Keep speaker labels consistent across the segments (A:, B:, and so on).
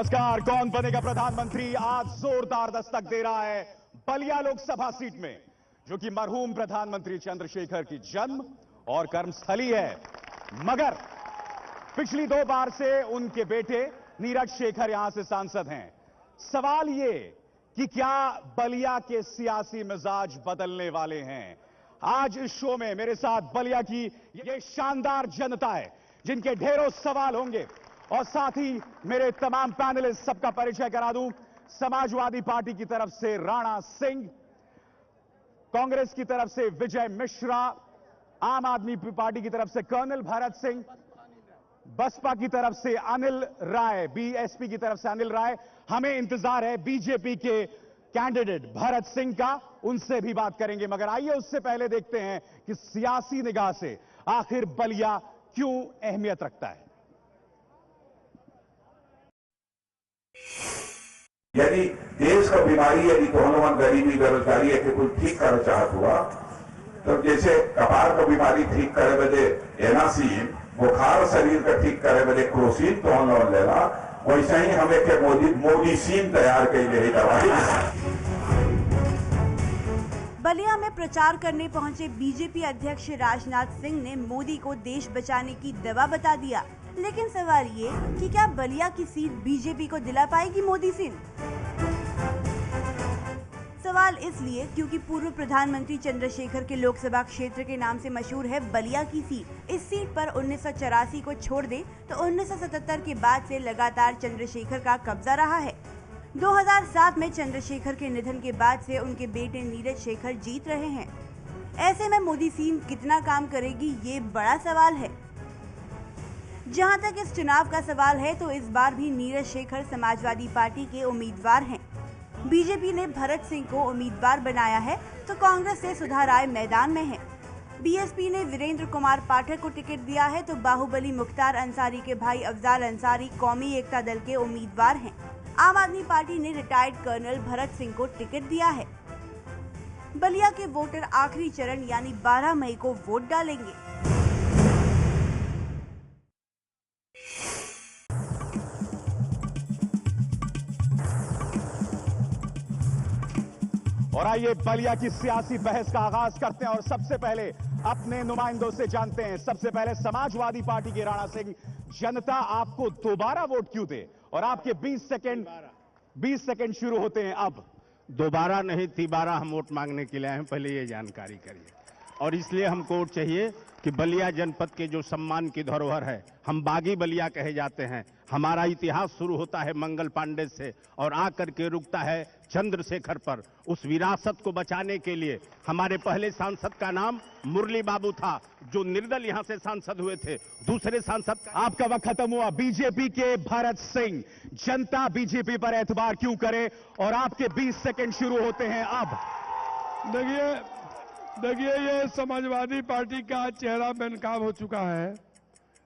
A: नमस्कार। कौन बनेगा प्रधानमंत्री आज जोरदार दस्तक दे रहा है बलिया लोकसभा सीट में, जो कि मरहूम प्रधानमंत्री चंद्रशेखर की जन्म और कर्मस्थली है। मगर पिछली 2 बार से उनके बेटे नीरज शेखर यहां से सांसद हैं। सवाल ये कि क्या बलिया के सियासी मिजाज बदलने वाले हैं? आज इस शो में मेरे साथ बलिया की ये शानदार जनता है, जिनके ढेरों सवाल होंगे। और साथ ही मेरे तमाम पैनलिस्ट, सबका परिचय करा दूं। समाजवादी पार्टी की तरफ से राणा सिंह, कांग्रेस की तरफ से विजय मिश्रा, आम आदमी पार्टी की तरफ से कर्नल भरत सिंह, बसपा की तरफ से अनिल राय, बीएसपी की तरफ से अनिल राय। हमें इंतजार है बीजेपी के कैंडिडेट भरत सिंह का, उनसे भी बात करेंगे। मगर आइए उससे पहले देखते हैं कि सियासी निगाह से आखिर बलिया क्यों अहमियत रखता है।
B: यदि देश का बीमारी यदि कोरोना, गरीबी, बेरोजगारी ऐसे कुछ ठीक करना चाहत हुआ तो जैसे कपार का बीमारी ठीक करे बदे एनासीन, बुखार शरीर का ठीक करे बदे क्रोसिन तो लेना, वैसे ही हमें के मोदीसीन तैयार कर ले दवाई।
C: बलिया में प्रचार करने पहुंचे बीजेपी अध्यक्ष राजनाथ सिंह ने मोदी को देश बचाने की दवा बता दिया। लेकिन सवाल ये कि क्या बलिया की सीट बीजेपी को दिला पाएगी मोदी सीट? सवाल इसलिए क्योंकि पूर्व प्रधानमंत्री चंद्रशेखर के लोकसभा क्षेत्र के नाम से मशहूर है बलिया की सीट। इस सीट पर 1984 को छोड़ दे तो 1977 के बाद से लगातार चंद्रशेखर का कब्जा रहा है। 2007 में चंद्रशेखर के निधन के बाद से उनके बेटे नीरज शेखर जीत रहे हैं। ऐसे में मोदी सीट कितना काम करेगी, ये बड़ा सवाल है। जहां तक इस चुनाव का सवाल है तो इस बार भी नीरज शेखर समाजवादी पार्टी के उम्मीदवार हैं। बीजेपी ने भरत सिंह को उम्मीदवार बनाया है तो कांग्रेस से सुधा राय मैदान में है। बीएसपी ने वीरेंद्र कुमार पाठक को टिकट दिया है तो बाहुबली मुख्तार अंसारी के भाई अफजाल अंसारी कौमी एकता दल के उम्मीदवार हैं। आम आदमी पार्टी ने रिटायर्ड कर्नल भरत सिंह को टिकट दिया है। बलिया के वोटर आखिरी चरण यानी 12 मई को वोट डालेंगे।
A: और आइए बलिया की सियासी बहस का आगाज करते हैं और सबसे पहले अपने नुमाइंदों से जानते हैं। सबसे पहले समाजवादी पार्टी के राणा सिंह, जनता आपको दोबारा वोट क्यों दे? और आपके 20 सेकंड शुरू होते हैं अब।
D: दोबारा नहीं, 12 हम वोट मांगने के लिए आए हैं, पहले ये जानकारी करिए। और इसलिए हमको वोट चाहिए कि बलिया जनपद के जो सम्मान की धरोहर है, हम बागी बलिया कहे जाते हैं। हमारा इतिहास शुरू होता है मंगल पांडे से और आकर के रुकता है चंद्रशेखर पर। उस विरासत को बचाने के लिए हमारे पहले सांसद का नाम मुरली बाबू था, जो निर्दल यहां से सांसद हुए थे। दूसरे सांसद
A: आपका वक्त खत्म हुआ। बीजेपी के भरत सिंह, जनता बीजेपी पर एतबार क्यों करे? और आपके 20 सेकंड शुरू होते हैं अब।
E: देखिए ये समाजवादी पार्टी का चेहरा बेनकाब हो चुका है।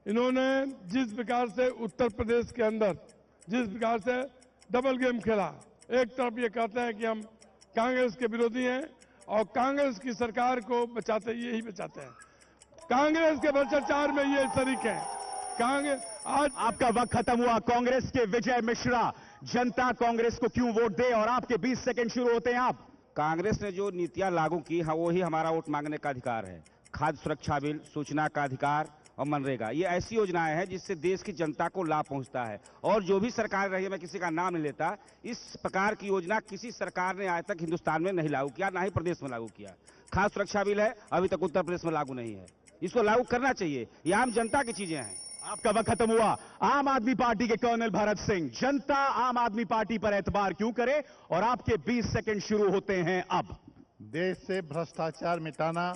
E: इन्होंने जिस प्रकार से उत्तर प्रदेश के अंदर जिस प्रकार से डबल गेम खेला, एक तरफ ये कहते हैं कि हम कांग्रेस के विरोधी हैं और कांग्रेस की सरकार को यही बचाते हैं। कांग्रेस के भ्रष्टाचार में ये शरीक है। कांग्रेस आज
A: आपका वक्त खत्म हुआ। कांग्रेस के विजय मिश्रा, जनता कांग्रेस को क्यों वोट दे? और आपके 20 सेकंड शुरू होते हैं आप।
F: कांग्रेस ने जो नीतियां लागू की है वही हमारा वोट मांगने का अधिकार है। खाद्य सुरक्षा बिल, सूचना का अधिकार और मनरेगा, ये ऐसी योजनाएं हैं जिससे देश की जनता को लाभ पहुंचता है। और जो भी सरकार रही है, मैं किसी का नाम नहीं लेता, इस प्रकार की योजना किसी सरकार ने आज तक हिंदुस्तान में नहीं लागू किया, ना ही प्रदेश में लागू किया। खाद्य सुरक्षा बिल है, अभी तक उत्तर प्रदेश में लागू नहीं है। इसको लागू करना चाहिए, ये आम जनता की चीजें हैं।
A: आपका वक्त खत्म हुआ। आम आदमी पार्टी के कर्नल भरत सिंह, जनता आम आदमी पार्टी पर एतबार क्यों करे? और आपके 20 सेकंड शुरू होते हैं अब।
G: देश से भ्रष्टाचार मिटाना,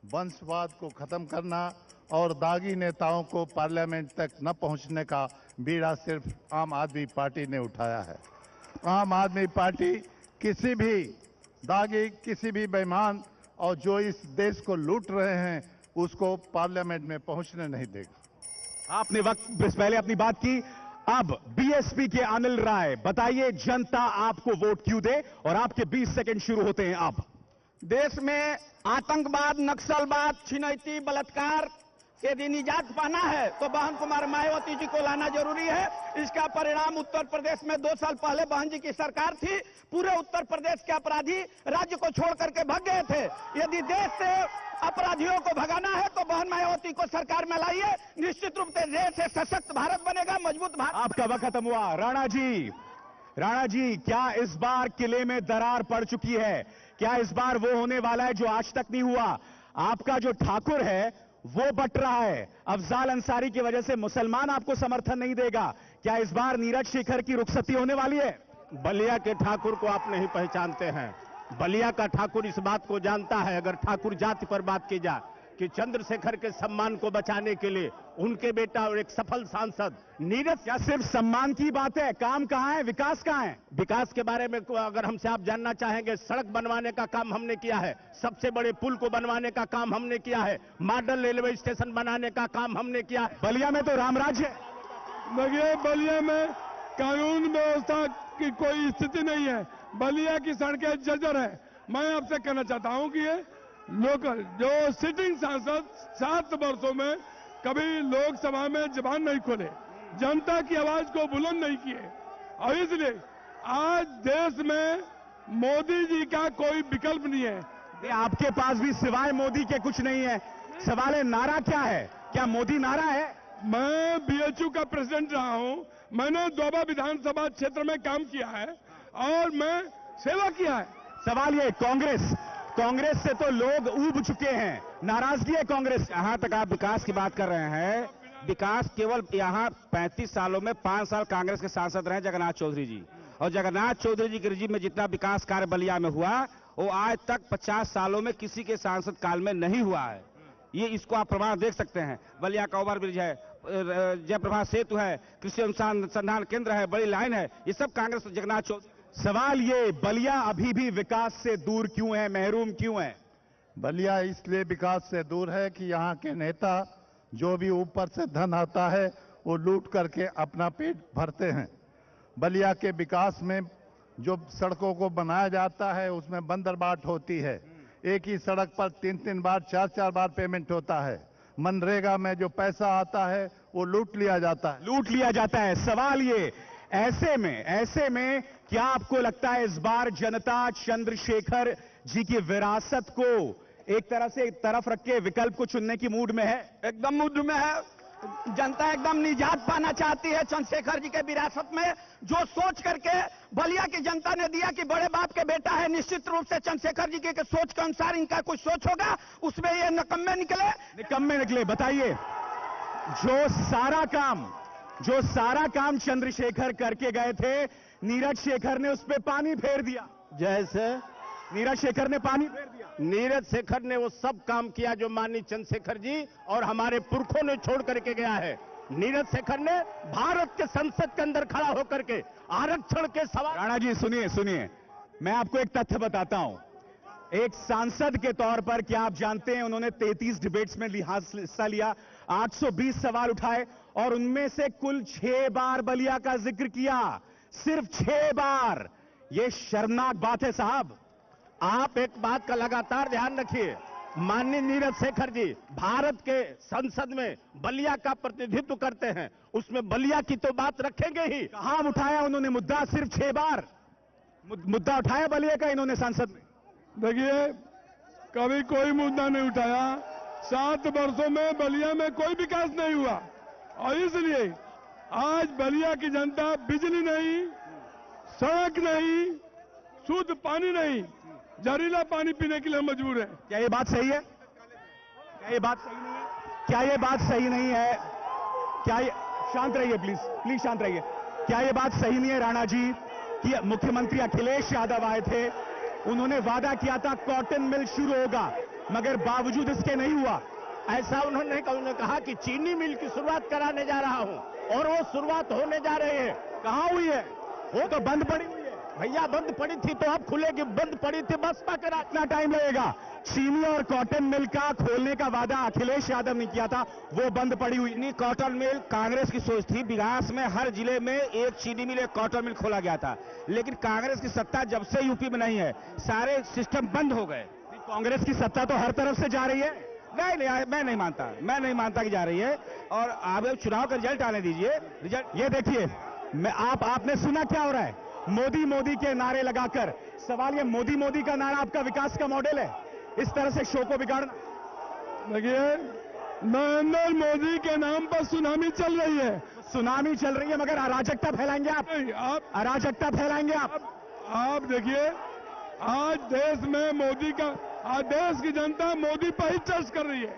G: वंशवाद को खत्म करना और दागी नेताओं को पार्लियामेंट तक न पहुंचने का बीड़ा सिर्फ आम आदमी पार्टी ने उठाया है। आम आदमी पार्टी किसी भी दागी, किसी भी बेईमान और जो इस देश को लूट रहे हैं उसको पार्लियामेंट में पहुंचने नहीं देगा।
A: आपने वक्त पहले अपनी बात की। अब बीएसपी के अनिल राय, बताइए जनता आपको वोट क्यों दे? और आपके 20 सेकंड शुरू होते हैं अब।
D: देश में आतंकवाद, नक्सलवाद, छिनैती, बलात्कार यदि निजात पाना है तो बहन कुमार मायावती जी को लाना जरूरी है। इसका परिणाम उत्तर प्रदेश में 2 साल पहले बहन जी की सरकार थी, पूरे उत्तर प्रदेश के अपराधी राज्य को छोड़ करके भाग गए थे। यदि देश से अपराधियों को भगाना है तो बहन मायावती को सरकार में लाइए, निश्चित रूप से देश से सशक्त भारत बनेगा, मजबूत भारत।
A: आपका वक्त खत्म हुआ। राणा जी, क्या इस बार किले में दरार पड़ चुकी है? क्या इस बार वो होने वाला है जो आज तक नहीं हुआ? आपका जो ठाकुर है वो बट रहा है। अफजाल अंसारी की वजह से मुसलमान आपको समर्थन नहीं देगा। क्या इस बार नीरज शेखर की रुखसती होने वाली है?
D: बलिया के ठाकुर को आप नहीं पहचानते हैं। बलिया का ठाकुर इस बात को जानता है, अगर ठाकुर जाति पर बात की जाए, कि चंद्रशेखर के सम्मान को बचाने के लिए उनके बेटा और एक सफल सांसद नीरज।
A: क्या सिर्फ सम्मान की बात है? काम कहां है, विकास कहां है?
D: विकास के बारे में अगर हमसे आप जानना चाहेंगे, सड़क बनवाने का काम हमने किया है, सबसे बड़े पुल को बनवाने का काम हमने किया है, मॉडल रेलवे स्टेशन बनाने का काम हमने किया है।
A: बलिया में तो रामराज है।
E: देखिए, बलिया में कानून व्यवस्था की कोई स्थिति नहीं है। बलिया की सड़कें जर्जर है। मैं आपसे कहना चाहता हूं कि ये लोकल जो सिटिंग सांसद 7 वर्षों में कभी लोकसभा में जबान नहीं खोले, जनता की आवाज को बुलंद नहीं किए, और इसलिए आज देश में मोदी जी का कोई विकल्प नहीं है।
A: आपके पास भी सिवाय मोदी के कुछ नहीं है। सवाल है, नारा क्या है? क्या मोदी नारा है?
E: मैं बीएचयू का प्रेसिडेंट रहा हूं, मैंने दोबा विधानसभा क्षेत्र में काम किया है और मैं सेवा किया है।
A: सवाल ये, कांग्रेस से तो लोग ऊब चुके हैं, नाराजगी है कांग्रेस।
F: जहां तक आप विकास की बात कर रहे हैं, विकास केवल यहां 35 सालों में 5 साल कांग्रेस के सांसद रहे जगन्नाथ चौधरी जी, और जगन्नाथ चौधरी जी के रिजीम में जितना विकास कार्य बलिया में हुआ वो आज तक 50 सालों में किसी के सांसद काल में नहीं हुआ है। ये इसको आप प्रमाण देख सकते हैं। बलिया का ओवर ब्रिज है, जयप्रभा सेतु है, कृषि अनुसंधान केंद्र है, बड़ी लाइन है, ये सब कांग्रेस जगन्नाथ चौधरी।
A: सवाल ये, बलिया अभी भी विकास से दूर क्यों है, महरूम क्यों है?
G: बलिया इसलिए विकास से दूर है कि यहाँ के नेता जो भी ऊपर से धन आता है वो लूट करके अपना पेट भरते हैं। बलिया के विकास में जो सड़कों को बनाया जाता है उसमें बंदरबाट होती है। एक ही सड़क पर 3-3 बार 4-4 बार पेमेंट होता है। मनरेगा में जो पैसा आता है वो लूट लिया जाता है। सवाल ये, ऐसे में क्या आपको लगता है इस बार जनता चंद्रशेखर जी की विरासत को एक तरफ रख के विकल्प को चुनने की मूड में है?
D: एकदम मूड में है। जनता एकदम निजात पाना चाहती है चंद्रशेखर जी के विरासत में। जो सोच करके बलिया की जनता ने दिया कि बड़े बाप के बेटा है, निश्चित रूप से चंद्रशेखर जी के सोच के अनुसार इनका कुछ सोच होगा, उसमें ये निकम्मे निकले।
A: बताइए, जो सारा काम चंद्रशेखर करके गए थे, नीरज शेखर ने उस पर पानी फेर दिया।
D: जैसे
A: नीरज शेखर ने पानी फेर दिया।
D: नीरज शेखर ने वो सब काम किया जो माननीय चंद्रशेखर जी और हमारे पुरखों ने छोड़ करके गया है। नीरज शेखर ने भारत के संसद के अंदर खड़ा होकर के आरक्षण के सवाल।
A: राणा जी सुनिए, मैं आपको एक तथ्य बताता हूं। एक सांसद के तौर पर क्या आप जानते हैं उन्होंने 33 डिबेट्स में हिस्सा लिया, 820 सवाल उठाए और उनमें से कुल 6 बार बलिया का जिक्र किया। सिर्फ 6 बार। यह शर्मनाक बात है साहब।
D: आप एक बात का लगातार ध्यान रखिए, माननीय नीरज शेखर जी भारत के संसद में बलिया का प्रतिनिधित्व करते हैं, उसमें बलिया की तो बात रखेंगे ही।
A: कहां उठाया उन्होंने मुद्दा? सिर्फ 6 बार मुद्दा उठाया बलिया का इन्होंने संसद में।
E: देखिए, कभी कोई मुद्दा नहीं उठाया। 7 वर्षों में बलिया में कोई विकास नहीं हुआ और इसलिए आज बलिया की जनता बिजली नहीं, सड़क नहीं, शुद्ध पानी नहीं, जहरीला पानी पीने के लिए मजबूर है।
A: क्या ये बात सही है? क्या ये बात सही नहीं है? क्या ये शांत रहिए प्लीज शांत रहिए। क्या ये बात सही नहीं है राणा जी कि मुख्यमंत्री अखिलेश यादव आए थे, उन्होंने वादा किया था कॉटन मिल शुरू होगा, मगर बावजूद इसके नहीं हुआ।
D: ऐसा उन्होंने कहा कि चीनी मिल की शुरुआत कराने जा रहा हूं और वो शुरुआत होने जा रही है।
A: कहां हुई है? वो तो बंद पड़ी हुई है
D: भैया। बंद पड़ी थी तो अब खुलेगी, बंद पड़ी थी बसपा करा।
A: इतना टाइम लगेगा? चीनी और कॉटन मिल का खोलने का वादा अखिलेश यादव ने किया था, वो बंद पड़ी हुई।
F: नहीं, कॉटन मिल कांग्रेस की सोच थी। बिहार में हर जिले में एक चीनी मिल, एक कॉटन मिल खोला गया था, लेकिन कांग्रेस की सत्ता जब से यूपी में नहीं है, सारे सिस्टम बंद हो गए।
A: कांग्रेस की सत्ता तो हर तरफ से जा रही है।
F: नहीं, मैं नहीं मानता कि जा रही है। और आप चुनाव का रिजल्ट आने दीजिए। रिजल्ट
A: ये देखिए, आपने सुना क्या हो रहा है? मोदी मोदी के नारे लगाकर। सवाल ये, मोदी का नारा आपका विकास का मॉडल है? इस तरह से शो को बिगाड़ना।
E: देखिए, नरेंद्र मोदी के नाम पर सुनामी चल रही है।
A: सुनामी चल रही है, मगर अराजकता फैलाएंगे आप। अराजकता फैलाएंगे
E: आप देखिए, आज देश में आज देश की जनता मोदी पर ही चर्च कर रही है।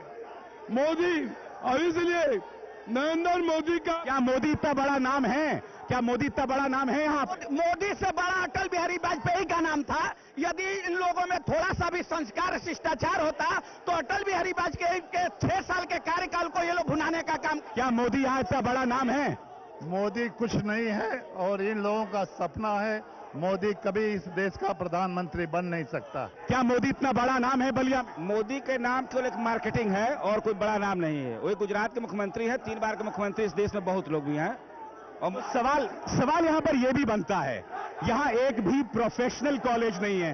E: मोदी, और इसलिए नरेंद्र मोदी का।
A: क्या मोदी इतना बड़ा नाम है? क्या मोदी इतना बड़ा नाम है यहाँ?
H: मोदी से बड़ा अटल बिहारी वाजपेयी का नाम था। यदि इन लोगों में थोड़ा सा भी संस्कार शिष्टाचार होता तो अटल बिहारी वाजपेयी के 6 साल के कार्यकाल को ये लोग भुनाने का काम।
A: क्या मोदी यहाँ इतना बड़ा नाम है?
G: मोदी कुछ नहीं है और इन लोगों का सपना है। मोदी कभी इस देश का प्रधानमंत्री बन नहीं सकता।
A: क्या मोदी इतना बड़ा नाम है बलिया?
F: मोदी के नाम केवल एक मार्केटिंग है और कोई बड़ा नाम नहीं है। वही गुजरात के मुख्यमंत्री हैं, 3 बार के मुख्यमंत्री इस देश में बहुत लोग भी हैं।
A: और सवाल यहाँ पर यह भी बनता है, यहाँ एक भी प्रोफेशनल कॉलेज नहीं है।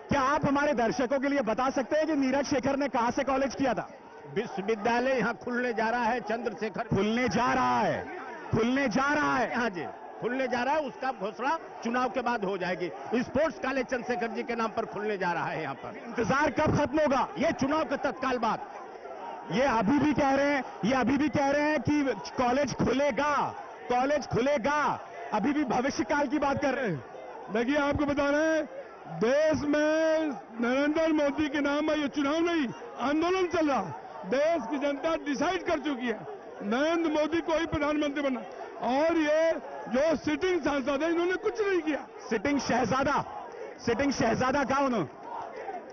A: क्या आप हमारे दर्शकों के लिए बता सकते हैं कि नीरज शेखर ने कहां से कॉलेज किया था?
D: विश्वविद्यालय यहाँ खुलने जा रहा है, चंद्रशेखर
A: खुलने जा रहा है।
D: हाँ जी, खुलने जा रहा है। उसका घोषणा चुनाव के बाद हो जाएगी। स्पोर्ट्स कॉलेज चंद्रशेखर जी के नाम पर खुलने जा रहा है यहाँ पर।
A: इंतजार कब खत्म होगा?
D: ये चुनाव के तत्काल बाद।
A: ये अभी भी कह रहे हैं कि कॉलेज खुलेगा। अभी भी भविष्य काल की बात कर रहे हैं।
E: देखिए, आपको बता रहे हैं, देश में नरेंद्र मोदी के नाम पर ये चुनाव नहीं, आंदोलन चल रहा। देश की जनता डिसाइड कर चुकी है नरेंद्र मोदी को ही प्रधानमंत्री बनना। और ये जो सिटिंग सांसद है, इन्होंने कुछ नहीं किया।
A: सिटिंग शहजादा का उन्होंने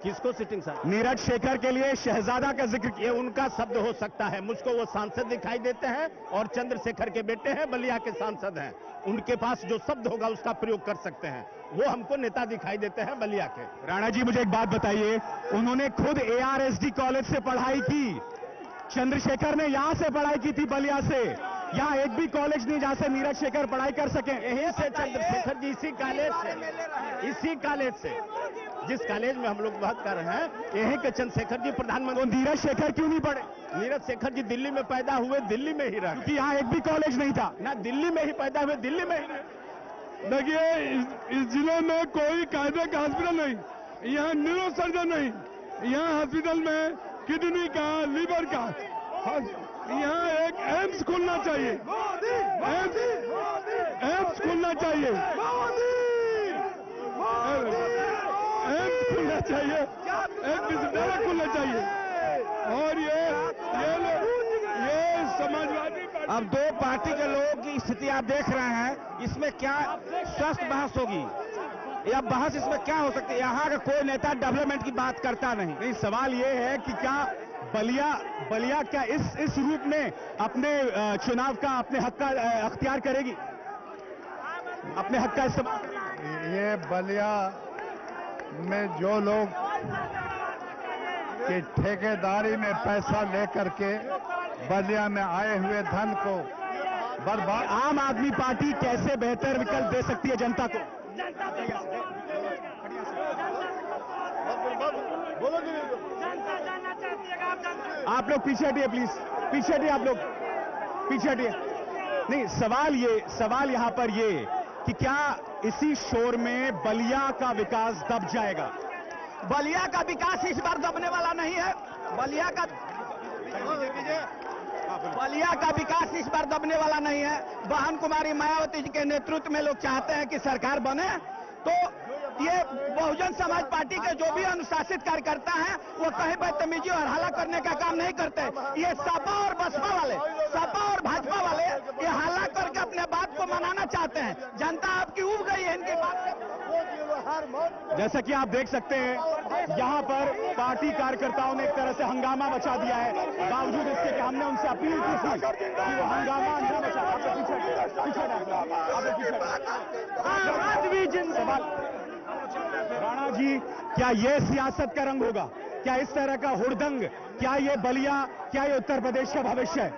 D: किसको सिटिंग साहब?
A: नीरज शेखर के लिए शहजादा का जिक्र
D: ये उनका शब्द हो सकता है। मुझको वो सांसद दिखाई देते हैं और चंद्रशेखर के बेटे हैं, बलिया के सांसद हैं। उनके पास जो शब्द होगा उसका प्रयोग कर सकते हैं। वो हमको नेता दिखाई देते हैं बलिया के।
A: राणा जी, मुझे एक बात बताइए, उन्होंने खुद ARSD कॉलेज से पढ़ाई की। चंद्रशेखर ने यहां से पढ़ाई की थी, बलिया से। यहाँ एक भी कॉलेज नहीं जहां से नीरज शेखर पढ़ाई कर सके।
D: यहीं से चंद्रशेखर जी इसी कॉलेज से जिस कॉलेज में हम लोग बात कर रहे हैं, यहीं के चंद्रशेखर जी प्रधानमंत्री।
A: नीरज शेखर क्यों नहीं पढ़े?
D: नीरज शेखर जी दिल्ली में पैदा हुए, दिल्ली में ही रहे।
A: क्योंकि यहाँ एक भी कॉलेज नहीं था
D: ना, दिल्ली में ही पैदा हुए, दिल्ली में ही रहे।
E: देखिए, इस जिले में कोई कायदे का हॉस्पिटल नहीं, यहाँ न्यूरोसर्जन नहीं। यहाँ हॉस्पिटल में किडनी का, लीवर का, यहाँ एक एम्स खुलना चाहिए। एम्स खुलना चाहिए। एम्स खुलना चाहिए, एक विश्वविद्यालय खुलना चाहिए। और ये समाजवादी पार्टी।
F: अब 2 पार्टी के लोगों की स्थिति आप देख रहे हैं, इसमें क्या स्वस्थ बहस होगी या बहस इसमें क्या हो सकती है? यहाँ का कोई नेता डेवलपमेंट की बात करता नहीं।
A: सवाल ये है कि क्या बलिया क्या इस रूप में अपने चुनाव का, अपने हक का अख्तियार करेगी, अपने हक का इस्तेमाल करेगी?
G: ये बलिया में जो लोग कि ठेकेदारी में पैसा लेकर के बलिया में आए हुए धन को बर्बाद।
A: आम आदमी पार्टी कैसे बेहतर विकल्प दे सकती है जनता को? आप लोग पीछे हटिए प्लीज, पीछे हटिए, आप लोग पीछे हटिए। नहीं, सवाल यहाँ पर ये कि क्या इसी शोर में बलिया का विकास दब जाएगा?
H: बलिया का विकास इस बार दबने वाला नहीं है। बलिया का विकास इस बार दबने वाला नहीं है। बहन कुमारी मायावती जी के नेतृत्व में लोग चाहते हैं कि सरकार बने, तो ये बहुजन समाज पार्टी के जो भी अनुशासित कार्यकर्ता हैं, वो कहीं बदतमीजी और हल्ला करने का काम नहीं करते। ये सपा और बसपा वाले, सपा और भाजपा वाले ये हल्ला करके अपने बात को मनाना चाहते हैं। जनता आपकी उब गई है इनकी बात से।
A: जैसा कि आप देख सकते हैं, यहाँ पर पार्टी कार्यकर्ताओं ने एक तरह से हंगामा मचा दिया है, बावजूद इसके कि हमने उनसे अपील की थी कि वो हंगामा न मचा। राणा जी, क्या ये सियासत का रंग होगा? क्या इस तरह का हुड़दंग, क्या ये बलिया, क्या ये उत्तर प्रदेश का भविष्य है?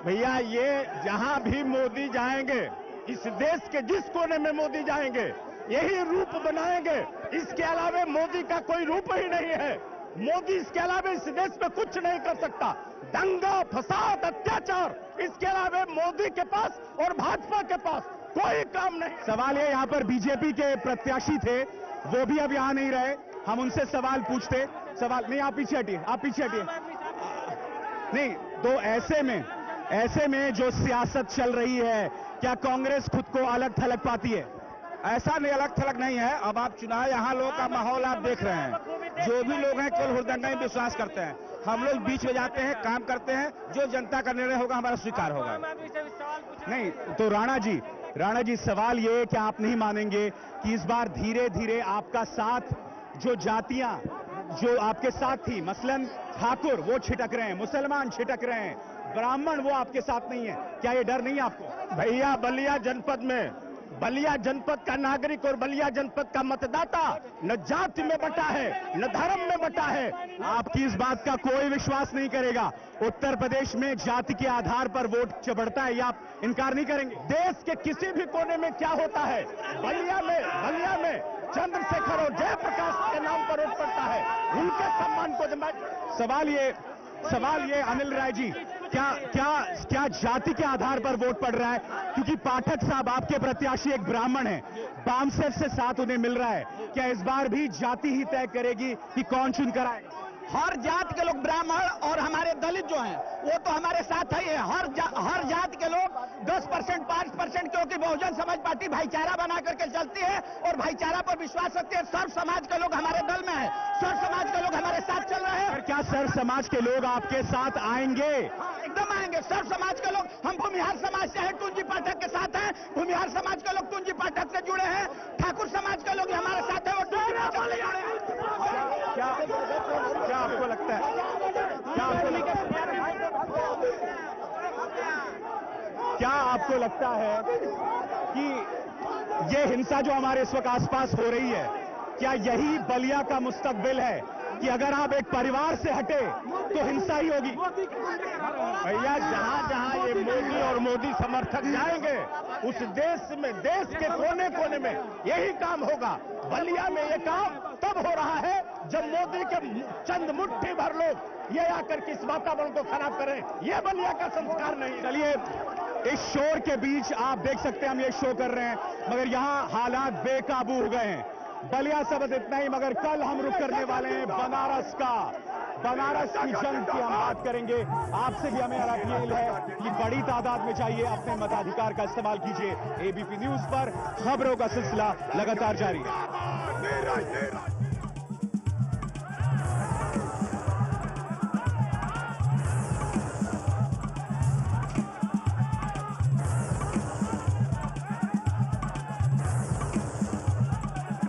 G: भैया, ये जहां भी मोदी जाएंगे, इस देश के जिस कोने में मोदी जाएंगे, यही रूप बनाएंगे। इसके अलावा मोदी का कोई रूप ही नहीं है।
D: मोदी इसके अलावा इस देश में कुछ नहीं कर सकता। दंगा, फसाद, अत्याचार, इसके अलावा मोदी के पास और भाजपा के पास कोई काम नहीं। सवाल ये, यहाँ पर बीजेपी के प्रत्याशी थे, वो भी अब यहाँ नहीं रहे, हम उनसे सवाल पूछते। सवाल नहीं, आप पीछे हटिए, आप पीछे हटिए। नहीं तो ऐसे में जो सियासत चल रही है, क्या कांग्रेस खुद को अलग थलग पाती है?
F: ऐसा नहीं, अलग थलग नहीं है। अब आप चुनाव, यहाँ लोगों का माहौल आप देख रहे हैं। जो भी लोग हैं केवल हृदयंगम में विश्वास करते हैं। हम लोग बीच में जाते हैं, काम करते हैं, जो जनता का निर्णय होगा हमारा स्वीकार होगा।
A: नहीं तो राणा जी सवाल ये कि आप नहीं मानेंगे कि इस बार धीरे धीरे आपका साथ, जो जातियां जो आपके साथ थी, मसलन ठाकुर वो छिटक रहे हैं, मुसलमान छिटक रहे हैं, ब्राह्मण वो आपके साथ नहीं है, क्या ये डर नहीं है आपको?
D: भैया बलिया जनपद का नागरिक और बलिया जनपद का मतदाता न जाति में बटा है, न धर्म में बटा है।
A: आपकी इस बात का कोई विश्वास नहीं करेगा। उत्तर प्रदेश में जाति के आधार पर वोट बढ़ता है, या आप इनकार नहीं करेंगे?
D: देश के किसी भी कोने में क्या होता है, बलिया में चंद्रशेखर और जयप्रकाश के नाम पर वोट पड़ता है, उनके सम्मान को।
A: सवाल ये अनिल राय जी, क्या जाति के आधार पर वोट पड़ रहा है? क्योंकि पाठक साहब आपके प्रत्याशी एक ब्राह्मण है, बामसेफ से साथ उन्हें मिल रहा है, क्या इस बार भी जाति ही तय करेगी कि कौन चुनकर आएगा?
H: हर जात के लोग, ब्राह्मण और हमारे दलित जो हैं वो तो हमारे साथ ही है। हर जात के लोग 10%, 5%, क्योंकि बहुजन समाज पार्टी भाईचारा बना करके चलती है और भाईचारा पर विश्वास रखती है। सर्व समाज के लोग हमारे दल में है, सर्व समाज के लोग हमारे साथ चल रहे हैं।
A: क्या सर्व समाज के लोग आपके साथ आएंगे?
H: एकदम आएंगे। सर्व समाज के लोग, हम भूमिहार समाज से हैं, टुंजी पाठक के साथ हैं। भूमिहार समाज के लोग टुंजी पाठक से जुड़े हैं। ठाकुर समाज के लोग हमारे साथ हैं, वो टुंजी पाठक से जुड़े हैं।
A: क्या आपको लगता है, क्या आपको लगता है कि ये हिंसा जो हमारे इस वक्त आसपास हो रही है, क्या यही बलिया का मुस्तकबिल है कि अगर आप एक परिवार से हटे तो हिंसा ही होगी?
D: भैया जहां ये मोदी और मोदी समर्थक जाएंगे, उस देश के कोने कोने में यही काम होगा। बलिया में ये काम तब हो रहा है जब मोदी के चंद मुट्ठी भर लोग ये आकर के इस वातावरण को खराब करें। ये बलिया का संस्कार नहीं।
A: चलिए, इस शोर के बीच आप देख सकते हैं हम ये शो कर रहे हैं, मगर यहाँ हालात बेकाबू हो गए हैं। बलिया सबक इतना ही, मगर कल हम रुक करने वाले हैं बनारस की जंग की हम बात करेंगे। आपसे भी हमें अपील है कि बड़ी तादाद में चाहिए, अपने मताधिकार का इस्तेमाल कीजिए। एबीपी न्यूज पर खबरों का सिलसिला लगातार जारी है।